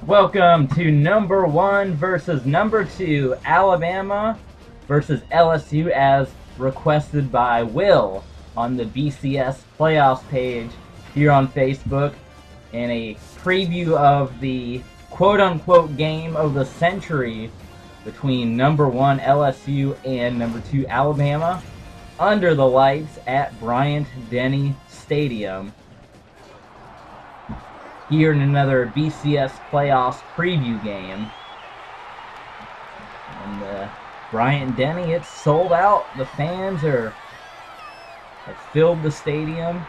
Welcome to number 1 versus number 2, Alabama versus LSU, as requested by Will on the BCS playoffs page here on Facebook, in a preview of the quote-unquote game of the century between number 1 LSU and number 2 Alabama under the lights at Bryant-Denny Stadium. Here in another BCS playoffs preview game. And Bryant-Denny, it's sold out. The fans have filled the stadium.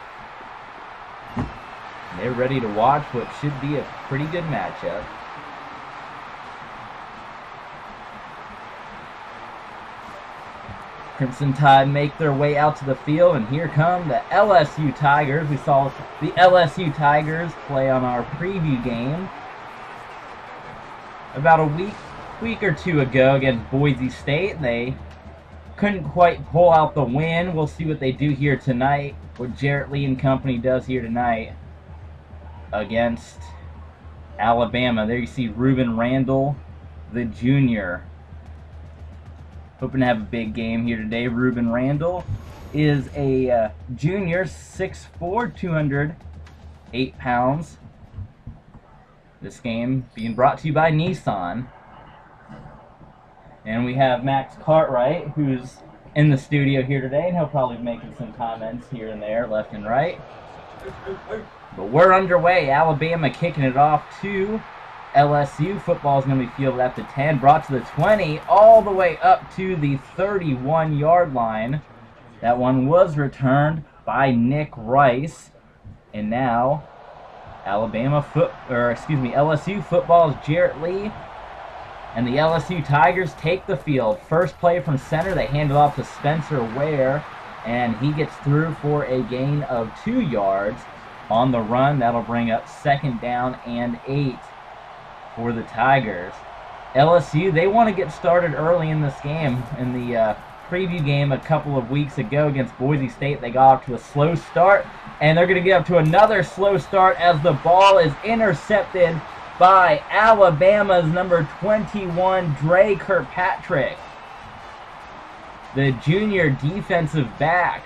They're ready to watch what should be a pretty good matchup. Crimson Tide make their way out to the field, and here come the LSU Tigers. We saw the LSU Tigers play on our preview game about a week or two ago against Boise State. They couldn't quite pull out the win. We'll see what they do here tonight, what Jarrett Lee and company does here tonight against Alabama. There you see Ruben Randall, the junior. Hoping to have a big game here today. Ruben Randall is a junior, 6'4", 208 pounds. This game being brought to you by Nissan. And we have Max Cartwright, who's in the studio here today, and he'll probably be making some comments here and there, left and right. But we're underway. Alabama kicking it off to LSU. Football is going to be fielded at the 10, brought to the 20, all the way up to the 31-yard line. That one was returned by Nick Rice. And now LSU football is Jarrett Lee. And the LSU Tigers take the field. First play from center, they hand it off to Spencer Ware, and he gets through for a gain of 2 yards on the run. That'll bring up 2nd down and 8. For the Tigers. LSU, they want to get started early in this game. In the preview game a couple of weeks ago against Boise State, they got off to a slow start, and they're going to get up to another slow start as the ball is intercepted by Alabama's number 21, Dre Kirkpatrick, the junior defensive back.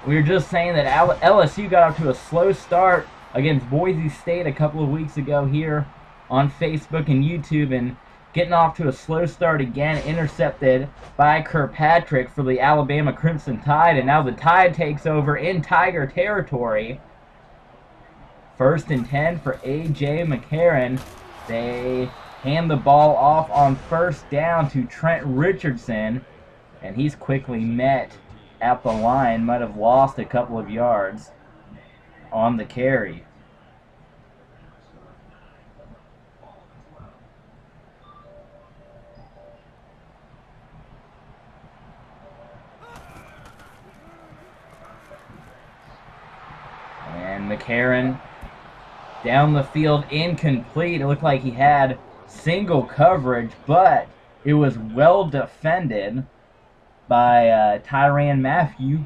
We were just saying that LSU got off to a slow start against Boise State a couple of weeks ago here on Facebook and YouTube, and getting off to a slow start again, intercepted by Kirkpatrick for the Alabama Crimson Tide, and now the Tide takes over in Tiger territory. 1st and 10 for A.J. McCarron. They hand the ball off on 1st down to Trent Richardson, and he's quickly met at the line, might have lost a couple of yards on the carry. And McCarron down the field, incomplete. It looked like he had single coverage, but it was well defended by Tyrann Mathieu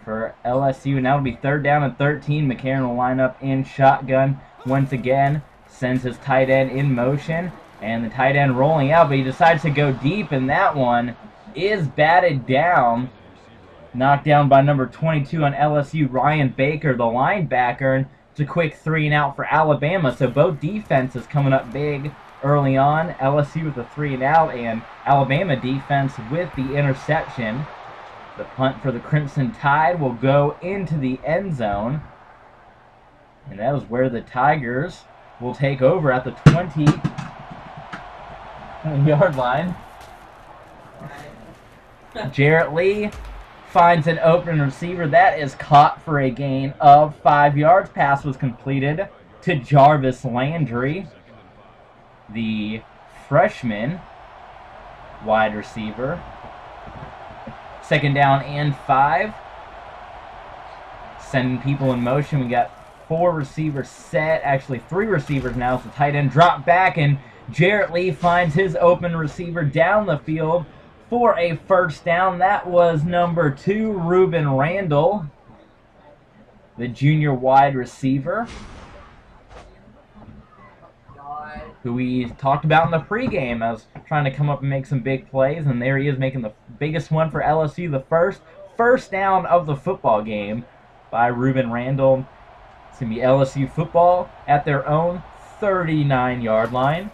for LSU. And that'll be 3rd down and 13. McCarron will line up in shotgun once again. Sends his tight end in motion, and the tight end rolling out, but he decides to go deep, and that one is batted down. Knocked down by number 22 on LSU, Ryan Baker, the linebacker. And it's a quick 3 and out for Alabama. So both defenses coming up big early on. LSU with the 3 and out, and Alabama defense with the interception. The punt for the Crimson Tide will go into the end zone. And that is where the Tigers will take over at the 20-yard line. Jarrett Lee finds an open receiver. That is caught for a gain of 5 yards. Pass was completed to Jarvis Landry, the freshman wide receiver. 2nd down and 5. Sending people in motion. We got 4 receivers set. Actually 3 receivers now. So the tight end dropped back, and Jarrett Lee finds his open receiver down the field for a 1st down. That was number 2, Ruben Randall, the junior wide receiver. who we talked about in the pregame as trying to come up and make some big plays, and there he is making the biggest one for LSU, the first down of the football game by Ruben Randall. It's going to be LSU football at their own 39-yard line.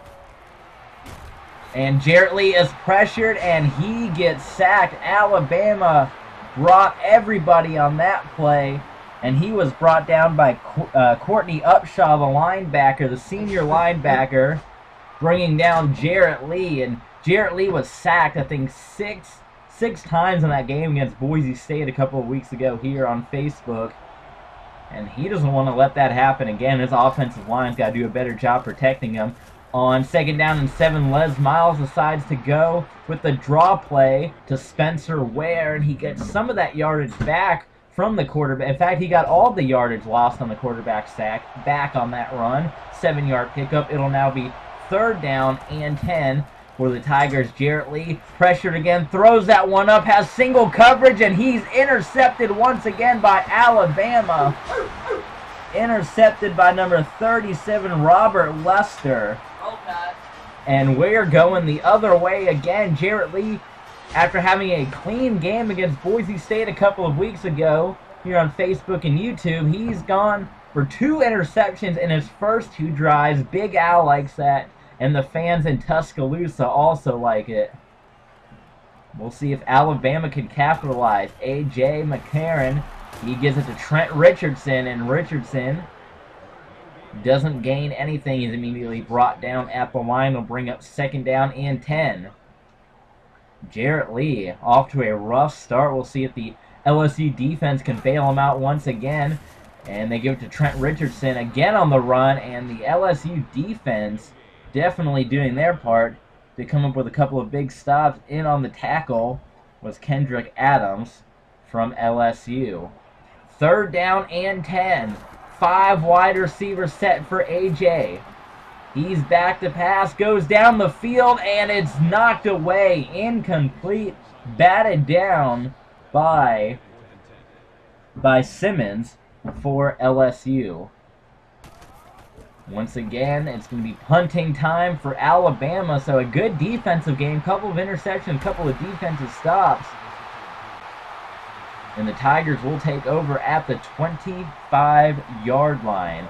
And Jarrett Lee is pressured, and he gets sacked. Alabama brought everybody on that play, and he was brought down by Courtney Upshaw, the linebacker, the senior linebacker, bringing down Jarrett Lee. And Jarrett Lee was sacked, I think, six times in that game against Boise State a couple of weeks ago here on Facebook. And he doesn't want to let that happen again. His offensive line's got to do a better job protecting him. On 2nd down and 7, Les Miles decides to go with the draw play to Spencer Ware, and he gets some of that yardage back from the quarterback. In fact, he got all the yardage lost on the quarterback sack back on that run. 7-yard pickup. It'll now be 3rd down and 10 for the Tigers. Jarrett Lee pressured again, throws that one up, has single coverage, and he's intercepted once again by Alabama. Intercepted by number 37, Robert Lester. And we're going the other way again. Jarrett Lee, after having a clean game against Boise State a couple of weeks ago here on Facebook and YouTube, he's gone for 2 interceptions in his first 2 drives. Big Al likes that, and the fans in Tuscaloosa also like it. We'll see if Alabama can capitalize. A.J. McCarron, he gives it to Trent Richardson, and Richardson doesn't gain anything. He's immediately brought down at the line. Will bring up 2nd down and 10. Jarrett Lee off to a rough start. We'll see if the LSU defense can bail him out once again. And they give it to Trent Richardson again on the run. And the LSU defense definitely doing their part to come up with a couple of big stops. In on the tackle was Kendrick Adams from LSU. 3rd down and 10. 5 wide receivers set for AJ. He's back to pass, goes down the field, and it's knocked away. Incomplete, batted down by Simmons for LSU. Once again, it's going to be punting time for Alabama, so a good defensive game, couple of interceptions, couple of defensive stops. And the Tigers will take over at the 25-yard line.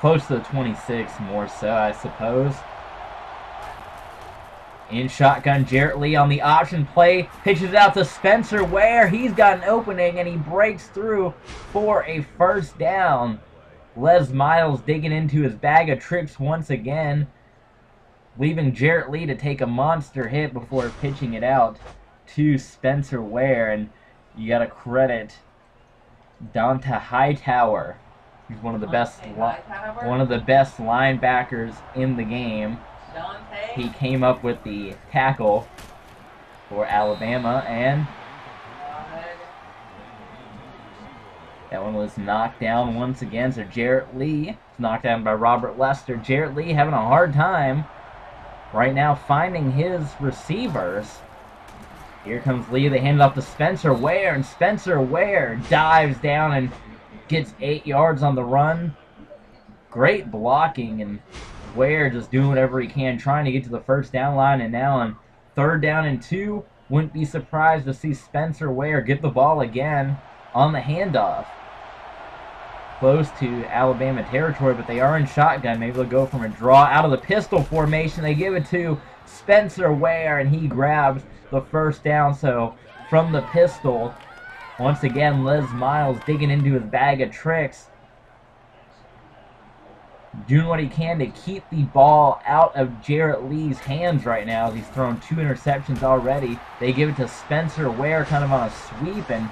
Close to the 26, more so, I suppose. In shotgun, Jarrett Lee on the option play. Pitches it out to Spencer Ware. He's got an opening, and he breaks through for a 1st down. Les Miles digging into his bag of tricks once again, leaving Jarrett Lee to take a monster hit before pitching it out to Spencer Ware. And you got to credit Dante Hightower. He's one of the best linebackers in the game. He came up with the tackle for Alabama, and that one was knocked down once again. So Jarrett Lee is knocked down by Robert Lester. Jarrett Lee having a hard time right now finding his receivers. Here comes Lee. They hand it off to Spencer Ware, and Spencer Ware dives down and gets 8 yards on the run. Great blocking, and Ware just doing whatever he can, trying to get to the 1st down line. And now on 3rd down and 2, wouldn't be surprised to see Spencer Ware get the ball again on the handoff. Close to Alabama territory, but they are in shotgun. Maybe they'll go from a draw out of the pistol formation. They give it to Spencer Ware, and he grabs the 1st down. So from the pistol, once again, Les Miles digging into his bag of tricks, doing what he can to keep the ball out of Jarrett Lee's hands right now. He's thrown 2 interceptions already. They give it to Spencer Ware kind of on a sweep, and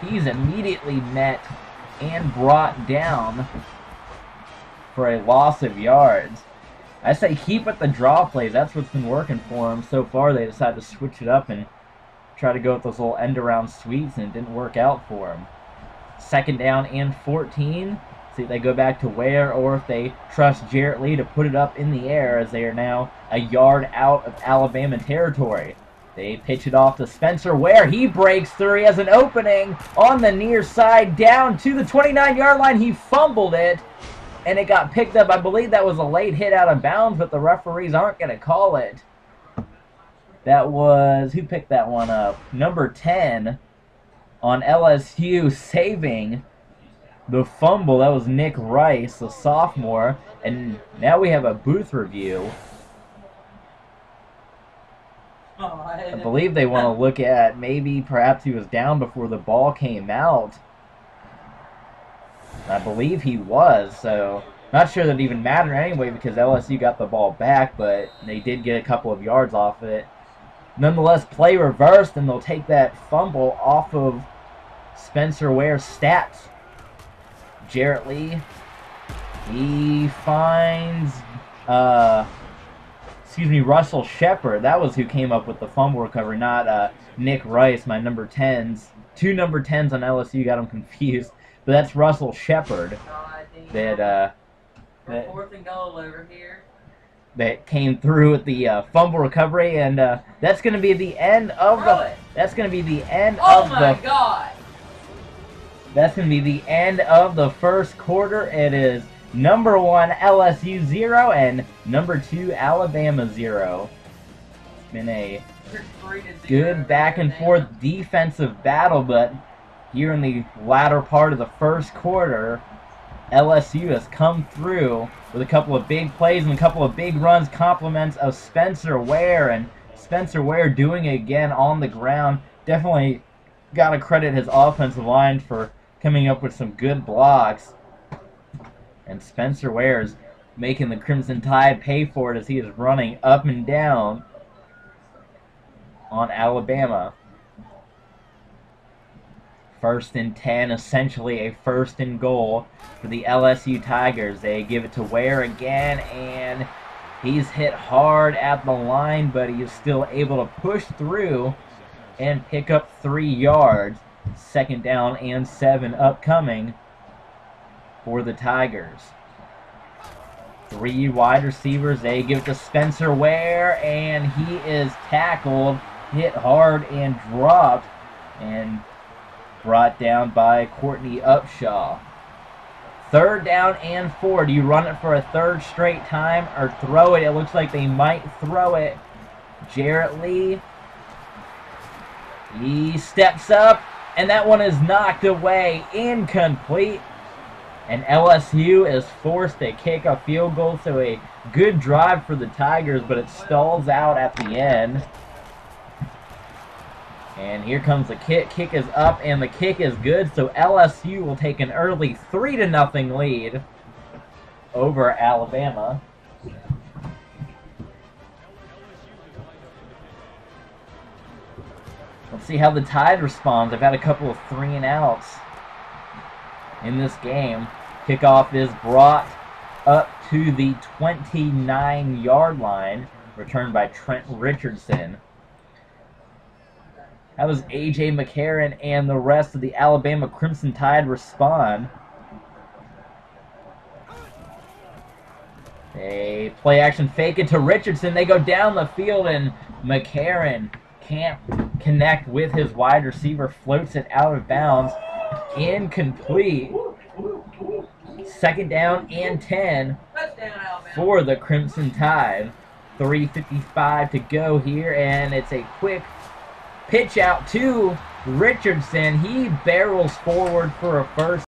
he's immediately met and brought down for a loss of yards. I say keep with the draw plays. That's what's been working for him so far. They decided to switch it up and try to go with those little end-around sweeps, and it didn't work out for him. 2nd down and 14. See if they go back to Ware, or if they trust Jarrett Lee to put it up in the air, as they are now a yard out of Alabama territory. They pitch it off to Spencer Ware. He breaks through. He has an opening on the near side down to the 29-yard line. He fumbled it, and it got picked up. I believe that was a late hit out of bounds, but the referees aren't going to call it. That was, who picked that one up? Number 10 on LSU saving the fumble. That was Nick Rice, the sophomore. And now we have a booth review. I believe they want to look at maybe perhaps he was down before the ball came out. I believe he was, so not sure that it even mattered anyway because LSU got the ball back, but they did get a couple of yards off it. Nonetheless, play reversed, and they'll take that fumble off of Spencer Ware's stats. Jarrett Lee, he finds, Russell Shepard. That was who came up with the fumble recovery, not Nick Rice, my number 10s. Two number 10s on LSU got them confused, but that's Russell Shepard that fourth and goal over here. That came through with the fumble recovery, and that's going to be the end of the. That's going to be the end of the. Oh my God! That's going to be the end of the first quarter. It is number 1 LSU 0 and number 2 Alabama 0. It's been a good back and forth defensive battle, but here in the latter part of the first quarter, LSU has come through with a couple of big plays and a couple of big runs, compliments of Spencer Ware, and Spencer Ware doing it again on the ground. Definitely got to credit his offensive line for coming up with some good blocks. And Spencer Ware is making the Crimson Tide pay for it as he is running up and down on Alabama. 1st and 10, essentially a 1st and goal for the LSU Tigers. They give it to Ware again, and he's hit hard at the line, but he is still able to push through and pick up 3 yards. 2nd down and 7 upcoming for the Tigers. 3 wide receivers. They give it to Spencer Ware, and he is tackled, hit hard, and dropped, and brought down by Courtney Upshaw. 3rd down and 4. Do you run it for a 3rd straight time or throw it? It looks like they might throw it. Jarrett Lee. He steps up, and that one is knocked away. Incomplete. And LSU is forced to kick a field goal, so a good drive for the Tigers, but it stalls out at the end. And here comes the kick. Kick is up, and the kick is good, so LSU will take an early 3-0 lead over Alabama. Let's see how the Tide responds. I've had a couple of 3-and-outs in this game. Kickoff is brought up to the 29-yard line, returned by Trent Richardson. How does A.J. McCarron and the rest of the Alabama Crimson Tide respond? They play action fake it to Richardson. They go down the field, and McCarron can't connect with his wide receiver. Floats it out of bounds. Incomplete. 2nd down and 10 for the Crimson Tide. 3:55 to go here, and it's a quick pitch out to Richardson. He barrels forward for a 1st